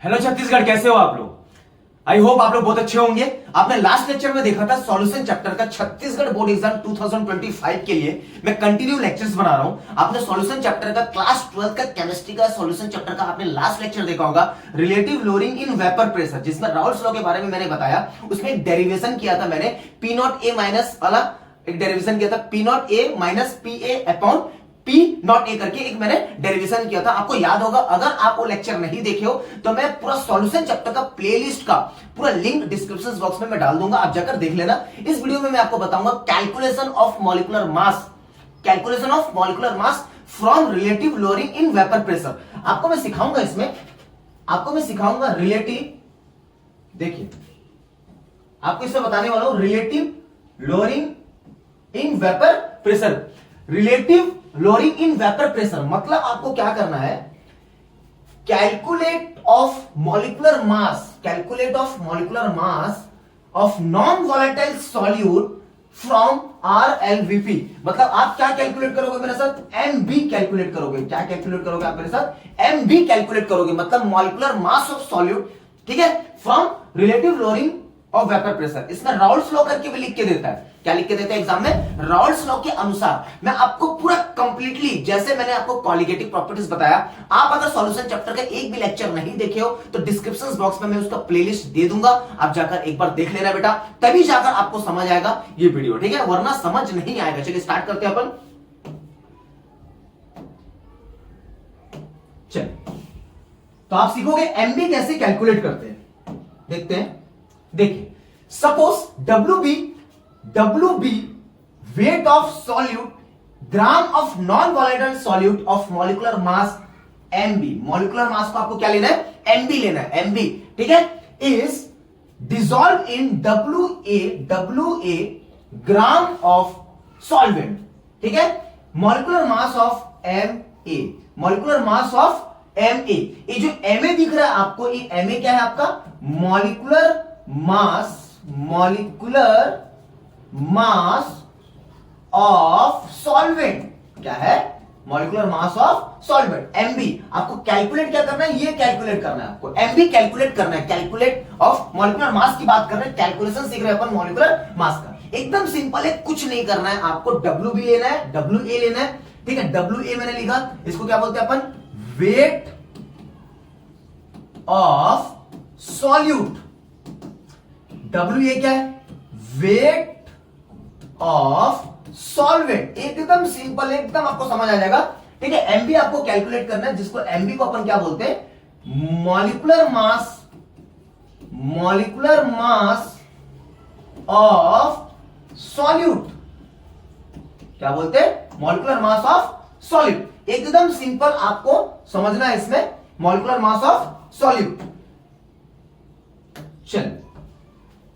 Hello Chhattisgarh, कैसे हो आप लोग। आई होप आप लोग बहुत अच्छे होंगे। आपने लास्ट लेक्चर में देखा था सॉल्यूशन चैप्टर का छत्तीसगढ़ बोर्ड एग्जाम 2025 के लिए मैं कंटिन्यू लेक्चर्स बना रहा हूं। आपने सॉल्यूशन चैप्टर का क्लास 12 का केमिस्ट्री का सॉल्यूशन चैप्टर का आपने लास्ट लेक्चर देखा होगा, relative lowering in vapour pressure, जिसमें राउल्स लॉ के बारे में मैंने बताया। उसमें एक डेरिवेशन किया था मैंने, पी नॉट ए माइनस वाला एक डेरिवेशन किया था, P not A minus P A upon P not ए करके एक मैंने डेरिवेशन किया था। आपको याद होगा, अगर आप वो लेक्चर नहीं देखे हो तो मैं पूरा सॉल्यूशन चैप्टर का प्लेलिस्ट का पूरा लिंक डिस्क्रिप्शन बॉक्स में मैं डाल दूंगा, आप जाकर देख लेना। इस वीडियो में मैं आपको बताऊंगा calculation of molecular mass, calculation of molecular mass from relative lowering in vapour pressure. आपको मैं सिखाऊंगा, इसमें आपको मैं सिखाऊंगा रिलेटिव, देखिए आपको इसमें बताने वाला हूं relative lowering in vapour pressure. Relative lowering in vapour pressure मतलब आपको क्या करना है, calculate of molecular mass, calculate of molecular mass of non volatile solute from RLVP। मतलब आप क्या कैलकुलेट करोगे मेरे साथ, MB कैलकुलेट करोगे। क्या कैलकुलेट करोगे आप मेरे साथ, MB कैलकुलेट करोगे, मतलब मॉलिक्यूलर मास ऑफ सॉल्यूट, ठीक है, from relative lowering of vapour pressure. इसमें राउल्स लॉ करके भी लिख के देता है। क्या लिख के देता है एग्जाम में, राउल्स लॉ के अनुसार। मैं आपको पूरा कंप्लीटली, जैसे मैंने आपको कॉलिगेटिव प्रॉपर्टीज बताया, आप अगर सॉल्यूशन चैप्टर का एक भी लेक्चर नहीं देखे हो तो डिस्क्रिप्शन बॉक्स में मैं उसका प्लेलिस्ट दे दूंगा, आप जाकर एक बार देख लेना बेटा, तभी जाकर आपको समझ आएगा ये वीडियो, ठीक है, वरना समझ नहीं आएगा। चलिए स्टार्ट करते हैं अपन। चलिए, तो आप सीखोगे एमबी कैसे कैलकुलेट करते हैं, देखते हैं। देखिए, suppose WB weight of solute, gram of non volatile solute of molecular mass MB। Molecular mass को आपको क्या लेना है, MB लेना है, MB, ठीक है, is dissolve in WA gram of solvent, ठीक है। Molecular mass of MA, molecular mass of MA। ये जो MA दिख रहा है आपको, ये MA क्या है आपका, molecular mass, molecular mass of solvent. क्या है, molecular mass of solvent, MB। आपको कैलकुलेट क्या करना है, ये कैलकुलेट करना है आपको, MB कैलकुलेट करना है। कैलकुलेट ऑफ मॉलिक्यूलर मास की बात कर रहे हैं, कैलकुलेशन सीख रहे हैं अपन मॉलिक्यूलर मास का। एकदम सिंपल है, कुछ नहीं करना है आपको, WB लेना है, WA लेना है, ठीक है। WA मैंने लिखा, इसको क्या बोलते हैं अपन, वेट ऑफ सॉल्यूट। WA क्या है, वेट ऑफ सॉल्वेंट। एकदम सिंपल है, एकदम आपको समझ आ जाएगा, ठीक है। MB आपको कैलकुलेट करना है, जिसको MB को अपन क्या बोलते हैं, molecular mass, molecular mass of solute. क्या बोलते हैं, मॉलिक्यूलर मास ऑफ सॉल्यूट। एकदम सिंपल आपको समझना है इसमें, मॉलिक्यूलर मास ऑफ सॉल्यूट। चलिए,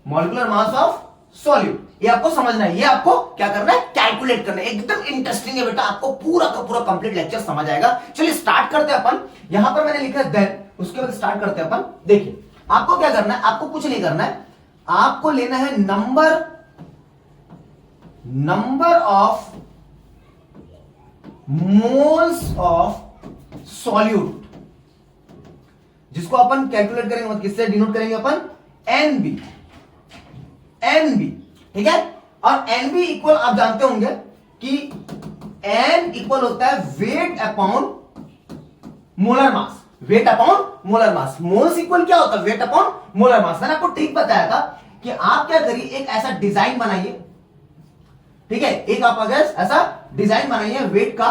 मॉलिक्यूलर मास ऑफ सॉल्यूट, ये आपको समझना है, ये आपको क्या करना है, कैलकुलेट करना है। एकदम इंटरेस्टिंग है बेटा, आपको पूरा का पूरा कंप्लीट लेक्चर समझ आएगा। चलिए स्टार्ट करते हैं अपन। यहां पर मैंने लिखा है देन, उसके बाद स्टार्ट करते हैं अपन। देखिए, आपको क्या करना है, आपको कुछ नहीं करना है, आपको लेना है number of moles of solute, जिसको अपन कैलकुलेट करेंगे, मतलब किससे डिनोट करेंगे अपन, NB, ठीक है। और NB इक्वल आप जानते होंगे कि N इक्वल होता है weight upon molar mass, weight upon molar mass. Moles equal क्या होता है, वेट अपॉन मोलर मास। मैंने आपको ठीक बताया था कि आप क्या करिए, एक ऐसा डिजाइन बनाइए, ठीक है, एक आप अगर ऐसा डिजाइन बनाइए वेट का,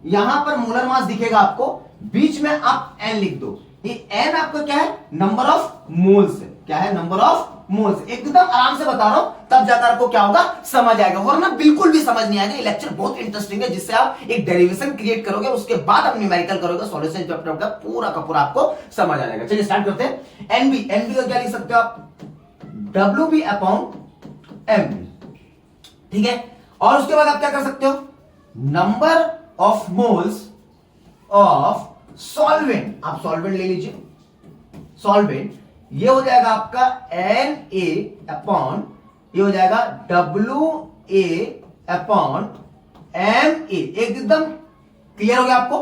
यहां पर मोलर मास दिखेगा आपको, बीच में आप N लिख दो। ये N आपका क्या है, नंबर ऑफ मोल्स है। क्या है, नंबर ऑफ मोल्स। एकदम आराम से बता रहा हूं, तब जाकर आपको क्या होगा, समझ आएगा, वरना बिल्कुल भी समझ नहीं आएगा। ये लेक्चर बहुत इंटरेस्टिंग है, जिससे आप एक डेरिवेशन क्रिएट करोगे, उसके बाद आप न्यूमेरिकल करोगे, सॉल्यूशन चैप्टर का पूरा का पूरा आपको समझ आ जाएगा। चलिए स्टार्ट करते हैं। NB का क्या लिख सकते हो आप, WB अपॉन MB, ठीक है। और उसके बाद आप क्या कर सकते हो, number of moles of solvent. आप सॉल्वेंट ले लीजिए, सॉल्वेंट, ये हो जाएगा आपका Na अपॉन, ये हो जाएगा WA अपॉन MA। एकदम क्लियर हो गया आपको,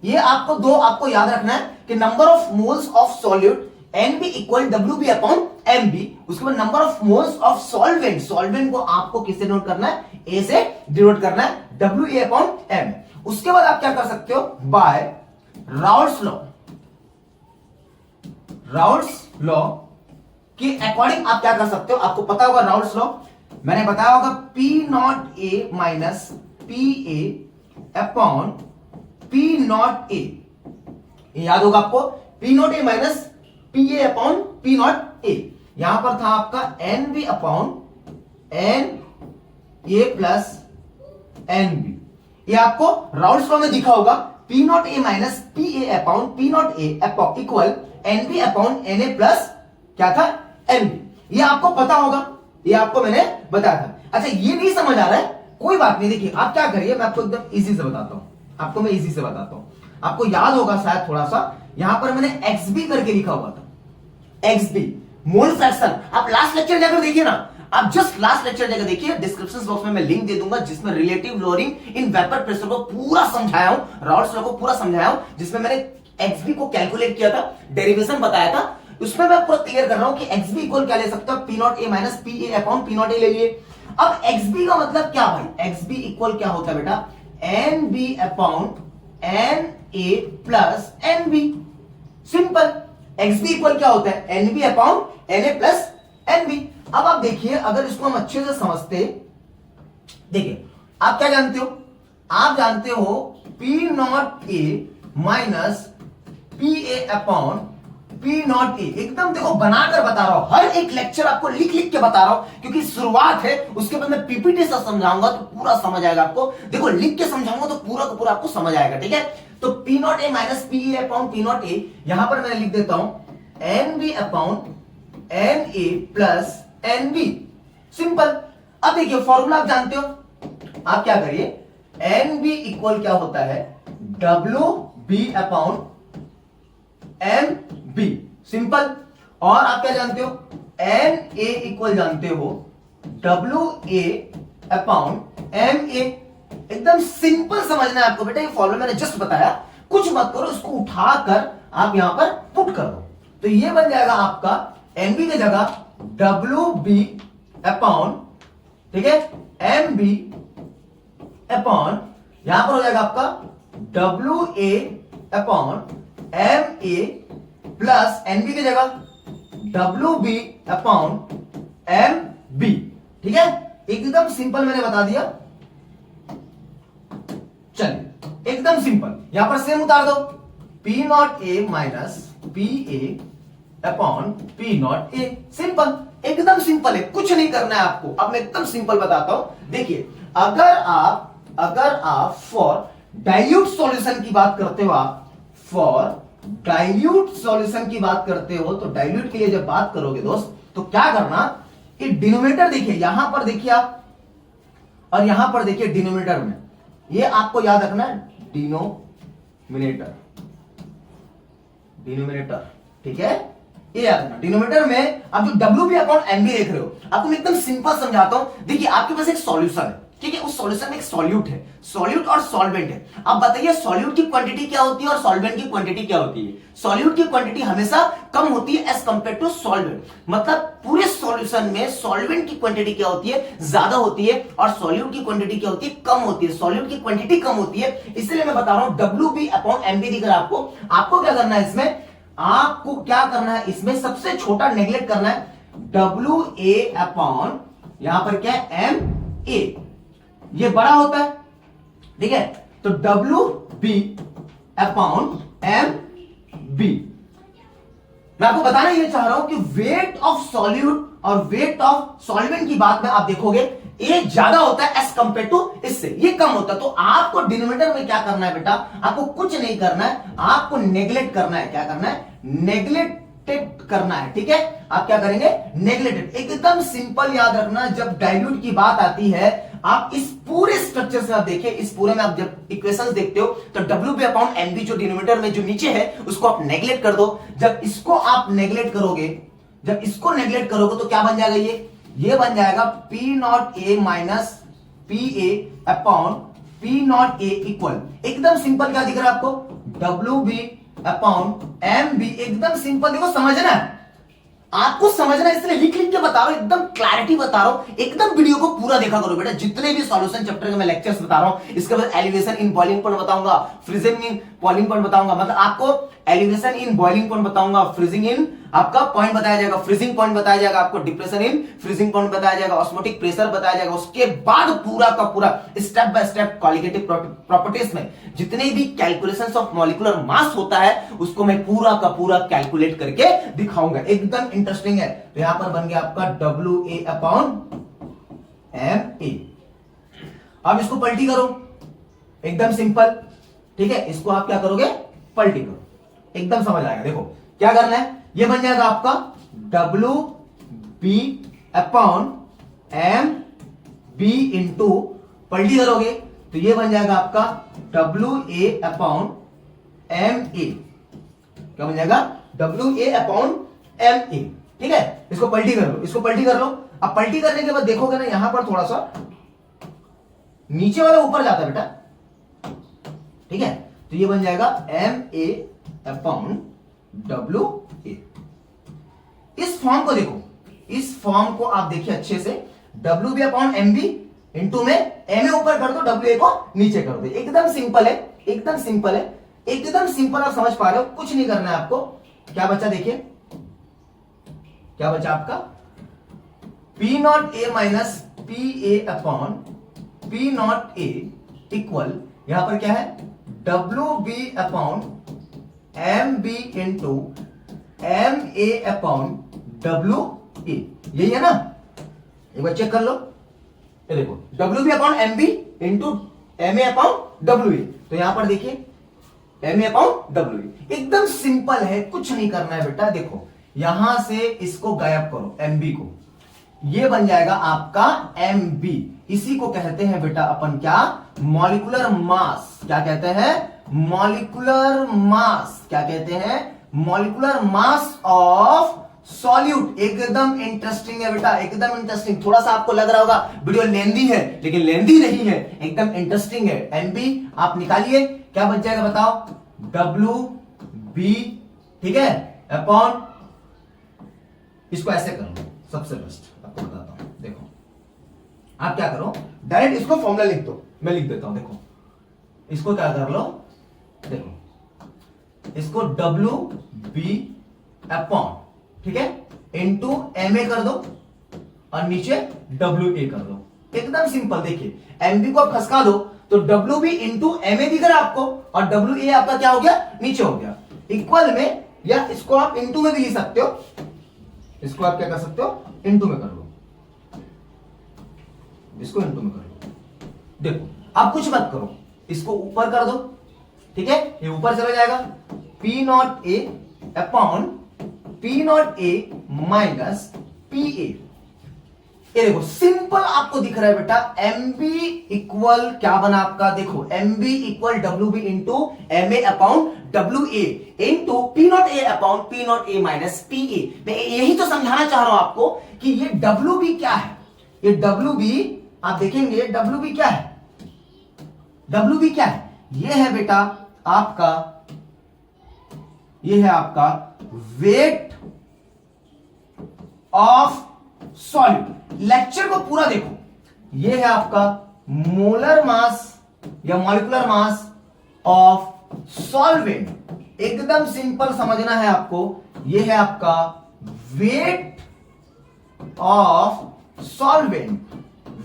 ये आपको याद रखना है कि number of moles of solute NB equal WB upon MB। उसके बाद number of moles of solvent को आपको किससे डिनोट करना है? A से डिनोट करना है, WA अपॉन M। उसके बाद आप क्या कर सकते हो? बाय राउल्ट्स लॉ के अकॉर्डिंग आप क्या कर सकते हो? आपको पता होगा राउल्ट्स लॉ, मैंने बताया होगा P नॉट A माइनस PA upon P not A। याद होगा आपको, P नॉट A माइनस PA upon P not A। यहां पर था आपका NB upon NA plus NB। ये आपको राउल्ट्स लॉ में दिखा होगा, P नॉट A माइनस PA upon P not A upon equal NB upon NA plus क्या था? NB। ये आपको पता होगा, ये आपको मैंने बताया था। अच्छा, ये नहीं समझ आ रहा है, कोई बात नहीं। देखिए आप क्या करिए, मैं आपको एकदम इजी से बताता हूं, आपको याद होगा शायद थोड़ा सा, यहां पर मैंने XB करके लिखा हुआ था, XB मोल फ्रैक्शन। आप लास्ट लेक्चर जाकर देखिए ना, आप जस्ट लास्ट लेक्चर जाकर देखिए, डिस्क्रिप्शन बॉक्स में मैं लिंक दे दूंगा जिसमें relative lowering in vapour pressure को पूरा समझाया हूं, राउल्ट्स लॉ को पूरा समझाया हूं, जिसमें मैंने XB को कैलकुलेट किया था, डेरिवेशन बताया था। उसमें मैं पूरा क्लियर कर रहा हूं कि XB इक्वल क्या ले सकते हो? P नॉट A माइनस PA upon P not A ले लिए। अब XB का मतलब क्या भाई? XB इक्वल क्या होता है बेटा? NB upon NA plus NB। Simple. XB equal क्या होता है? NB upon NA plus NB। अब आप देखिए, अगर इसको हम अच्छे से समझते, देखिए आप क्या जानते हो? आप जानते हो P नॉट A माइनस PA upon P not A। एकदम देखो बनाकर बता रहा हूं, हर एक लेक्चर आपको लिख लिख के बता रहा हूं, क्योंकि शुरुआत है, उसके बाद मैं PPT से समझाऊंगा तो पूरा समझ आएगा आपको। देखो लिख के समझाऊंगा तो पूरा का पूरा आपको समझ आएगा, ठीक है? तो P नॉट A माइनस PA upon P not A, यहां पर मैं लिख देता हूं NB upon NA plus NB। Simple. अब देखिए फॉर्मूला आप जानते हो, आप क्या करिए, NB इक्वल क्या होता है? WB upon MB। सिंपल। और आप क्या जानते हो? NA इक्वल जानते हो WA अपॉन MA। एकदम सिंपल समझना है आपको बेटा, ये फॉर्मूला मैंने जस्ट बताया, कुछ मत करो, इसको उठाकर आप यहां पर पुट कर दो, तो ये बन जाएगा आपका NB की जगह WB अपॉन, ठीक है, MB अपॉन, यहां पर हो जाएगा आपका WA upon MA plus NB की जगह WB अपॉन MB। ठीक है, एकदम सिंपल मैंने बता दिया। चलिए एकदम सिंपल, यहां पर सेम उतार दो, P नॉट A माइनस PA upon P not A। Simple, एकदम सिंपल है, कुछ नहीं करना है आपको। अब मैं एकदम सिंपल बताता हूं। देखिए अगर आप फॉर डाइल्यूट सॉल्यूशन की बात करते हो, आप फॉर डाइल्यूट सॉल्यूशन की बात करते हो, तो डाइल्यूट के लिए जब बात करोगे दोस्त, तो क्या करना कि डिनोमिनेटर देखिए, यहां पर देखिए आप, और यहां पर देखिए डिनोमिनेटर में, ये आपको याद रखना है, डिनोमिनेटर, ठीक है, ये याद रखना। डिनोमिनेटर में आप जो WB अपॉन MB देख रहे हो, आपको मैं एकदम सिंपल समझाता हूं। देखिए आपके पास एक सॉल्यूशन है, ठीक है, उस सॉल्यूशन में एक सॉल्यूट है, सॉल्यूट और सॉल्वेंट है। अब बताइए सॉल्यूट की क्वांटिटी क्या होती है और सॉल्वेंट की क्वांटिटी क्या होती है? सॉल्यूट की क्वांटिटी हमेशा कम होती है एज कंपेयर टू सॉल्वेंट। मतलब पूरे सॉल्यूशन में सॉल्वेंट की क्वांटिटी क्या होती है? ज्यादा होती है, और सॉल्यूट की क्वांटिटी क्या होती है? कम होती है। सॉल्यूट की क्वांटिटी कम होती है, इसलिए मैं बता रहा हूं WB अपॉन MB दिख रहा है आपको। आपको क्या करना है इसमें? आपको क्या करना है इसमें? सबसे छोटा नेगलेक्ट करना है, WA अपॉन, यहां पर क्या है? MA, ये बड़ा होता है, ठीक है, तो WB अपॉन MB। मैं आपको बताना ये चाह रहा हूं कि वेट ऑफ सॉल्यूट और वेट ऑफ सॉल्वेंट की बात में आप देखोगे, ये ज्यादा होता है एज कंपेयर टू इससे, ये कम होता है। तो आपको डिनोमिनेटर में क्या करना है बेटा? आपको कुछ नहीं करना है, आपको नेग्लेक्ट करना है। क्या करना है? नेग्लेक्टेड करना है, ठीक है। आप क्या करेंगे? नेग्लेक्टेड। एकदम सिंपल याद रखना, जब डाइल्यूट की बात आती है, आप इस पूरे स्ट्रक्चर से आप देखिए, इस पूरे में आप जब इक्वेशंस देखते हो, तो WB अपॉन MB जो डिनोमिनेटर में जो नीचे है, उसको आप नेग्लेक्ट कर दो। जब इसको आप नेग्लेक्ट करोगे, तो क्या बन जाएगा? ये बन जाएगा P नॉट A माइनस PA upon P not A equal, एकदम सिंपल क्या दिख रहा है आपको? W B upon M B. एकदम सिंपल, देखो समझना है, आपको समझना है, इसलिए लिख लिख के बता रहा हूं, एकदम क्लैरिटी बता रहा हूं। एकदम वीडियो को पूरा देखा करो बेटा, जितने भी सॉल्यूशन चैप्टर के मैं लेक्चर्स बता रहा हूं। इसके बाद एलिवेशन इन बॉइलिंग पॉइंट बताऊंगा, फ्रीजिंग इन बॉइलिंग पॉइंट बताऊंगा, मतलब आपको एलिवेशन इन बॉइलिंग पॉइंट बताऊंगा, फ्रीजिंग इन आपका पॉइंट बताया जाएगा, फ्रीजिंग पॉइंट बताया जाएगा, आपको डिप्रेशन इन फ्रीजिंग पॉइंट बताया जाएगा, ऑस्मोटिक प्रेशर बताया जाएगा। उसके बाद पूरा का पूरा step by step qualitative properties में जितने भी कैलकुलेशंस ऑफ मॉलिक्यूलर मास होता है उसको मैं पूरा का पूरा कैलकुलेट करके दिखाऊंगा। एकदम इंटरेस्टिंग है। तो यहां पर बन गया आपका W A upon M A. अब इसको पलटी करो, एकदम सिंपल, ठीक है। इसको आप क्या करोगे, पलटी करो, एकदम समझ आएगा। देखो क्या करना है, ये बन जाएगा आपका W B upon M B into, पलटी करोगे तो ये बन जाएगा आपका W A upon M A. क्या बन जाएगा, W A upon M A, ठीक है। इसको पलटी कर लो, इसको पलटी कर लो। अब पलटी करने के बाद देखोगे ना, यहां पर थोड़ा सा नीचे वाला ऊपर जाता है बेटा, ठीक है। तो ये बन जाएगा M A upon W A. इस फॉर्म को देखो, इस फॉर्म को आप देखिए अच्छे से, W B upon M B into में एम ए ऊपर कर दो, डब्ल्यू ए को नीचे कर दो। एकदम सिंपल है, एकदम सिंपल है, एकदम सिंपल। आप समझ पा रहे हो, कुछ नहीं करना है आपको। क्या बचा, देखिए क्या बचा आपका, P not A minus P A upon P not A equal, यहां पर क्या है, W B upon M B into M A upon W A. यही है ना, एक बार चेक कर लो। ये देखो W B upon M B into M A upon W A. तो यहां पर देखिए M A upon W A, एकदम सिंपल है, कुछ नहीं करना है बेटा। देखो यहां से इसको गायब करो, एम बी को, ये बन जाएगा आपका एम बी। इसी को कहते हैं बेटा अपन क्या, मॉलिक्यूलर मास। क्या कहते हैं, मॉलिक्यूलर मास। क्या कहते हैं, मॉलिक्यूलर मास ऑफ सॉल्यूट। एकदम इंटरेस्टिंग है बेटा, एकदम इंटरेस्टिंग। थोड़ा सा आपको लग रहा होगा वीडियो लेंदी है, लेकिन लेंदी नहीं है, एकदम इंटरेस्टिंग है। एमबी आप निकालिए, क्या बच जाएगा बताओ, डब्ल्यू बी, ठीक है, अपॉन, इसको ऐसे करो, सबसे बेस्ट आपको बताता हूं। देखो आप क्या करो, डायरेक्ट इसको फॉर्मूला लिख दो, मैं लिख देता हूं। देखो इसको क्या कर लो, देखो इसको डब्ल्यू बी अपॉन, ठीक है, इंटू एम ए कर दो और नीचे डब्ल्यू ए कर दो। एकदम सिंपल। देखिए एमबी को आप खसका दो तो W B into M A दिख रहा है आपको, और डब्ल्यू ए आपका क्या हो गया, नीचे हो गया। इक्वल में, या इसको आप इंटू में भी लिख सकते हो, इसको आप क्या कर सकते हो, इंटू में कर लो, इसको इंटू में कर लो। देखो आप कुछ मत करो, इसको ऊपर कर दो, ठीक है, ये ऊपर चला जाएगा, P not A upon P not A minus P ए। ये देखो सिंपल आपको दिख रहा है बेटा, एम बी इक्वल क्या बना आपका, देखो M B equal W B into M A upon W A into P not A upon P not A minus P A. मैं यही तो समझाना चाह रहा हूं आपको कि ये डब्ल्यू बी क्या है। ये डब्ल्यू बी आप देखेंगे, डब्ल्यू बी क्या है, डब्ल्यू बी क्या है, ये है बेटा आपका, ये है आपका वेट ऑफ सॉल्यूट। लेक्चर को पूरा देखो, ये है आपका मोलर मास या मॉलिक्यूलर मास ऑफ सॉल्वेंट। एकदम सिंपल समझना है आपको, ये है आपका weight of solvent,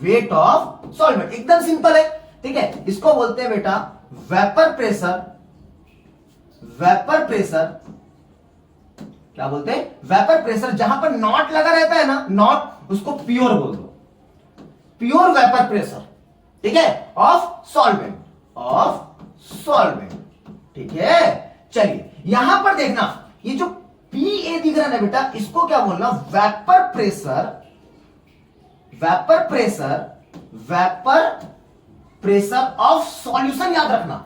weight of solvent. एकदम सिंपल है, ठीक है। इसको बोलते हैं बेटा वेपर प्रेशर, वेपर प्रेशर क्या बोलते हैं, वेपर प्रेशर। जहां पर नॉट लगा रहता है ना, नॉट, उसको प्योर बोल दो, प्योर वेपर प्रेशर, ठीक है, ऑफ सॉल्वेंट, ऑफ सॉल्वेंट, ठीक है। चलिए यहां पर देखना, ये जो पी ए दिख रहा है ना बेटा, इसको क्या बोलना, vapour pressure, vapour pressure, vapour pressure of solution. याद रखना,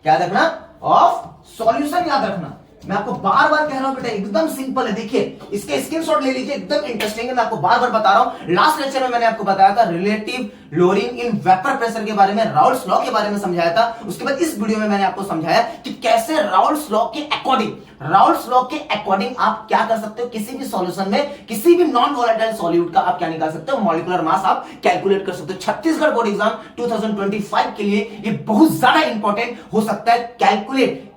क्या रखना, ऑफ सॉल्यूशन याद रखना। मैं आपको बार बार कह रहा हूं बेटा, एकदम सिंपल है। देखिए इसके स्क्रीनशॉट ले लीजिए, एकदम इंटरेस्टिंग है। मैं आपको बार बार बता रहा हूं, लास्ट लेक्चर में मैंने आपको बताया था relative lowering in vapour pressure के बारे में, राउल्ट्स लॉ के बारे में समझाया था। उसके बाद इस वीडियो में मैंने आपको समझाया कि कैसे राउल्ट्स लॉ के अकॉर्डिंग आप क्या कर सकते हो, किसी भी सॉल्यूशन में किसी भी नॉन वोलेटाइल सॉल्यूट का आप क्या निकाल सकते हो, मॉलिक्यूलर मास आप कैलकुलेट कर सकते हो। छत्तीसगढ़ बोर्ड एग्जाम 2025 के लिए ये बहुत ज्यादा इंपॉर्टेंट हो सकता है।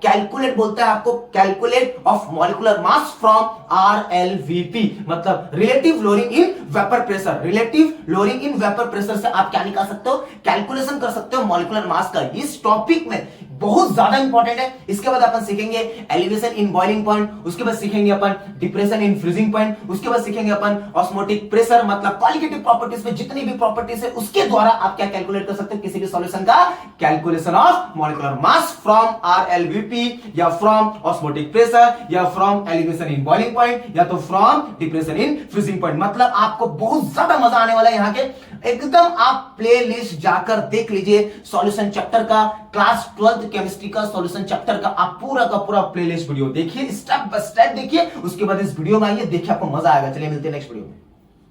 कैलकुलेट बोलता है आपको, calculate of molecular mass from RLVP, मतलब relative lowering in vapour pressure. Relative lowering in vapour pressure से आप क्या निकाल सकते हो, कैलकुलेशन कर सकते हो मॉलिक्यूलर मास का। इस टॉपिक में बहुत ज्यादा इंपॉर्टेंट है। इसके बाद अपन सीखेंगे एलिवेशन इन बॉइलिंग पॉइंट, उसके बाद सीखेंगे अपन डिप्रेशन इन फ्रीजिंग पॉइंट, उसके बाद सीखेंगे अपन ऑस्मोटिक प्रेशर, मतलब क्वालिटेटिव प्रॉपर्टीज में जितनी भी प्रॉपर्टीज है उसके द्वारा आप क्या कैलकुलेट कर सकते हो किसी भी सॉल्यूशन का, calculation of molecular mass from RLVP या फ्रॉम ऑस्मोटिक प्रेशर या from elevation in boiling point या तो from depression in freezing point. मतलब आपको बहुत ज्यादा मजा आने वाला है यहाँ के। एकदम आप प्ले लिस्ट जाकर देख लीजिए सॉल्यूशन चैप्टर का, क्लास 12th केमिस्ट्री का सॉल्यूशन चैप्टर का आप पूरा का पूरा प्लेलिस्ट वीडियो देखिए, स्टेप बाय स्टेप देखिए। उसके बाद इस वीडियो में आइए, देखिए आपको मजा आएगा। चलिए मिलते हैं नेक्स्ट वीडियो में।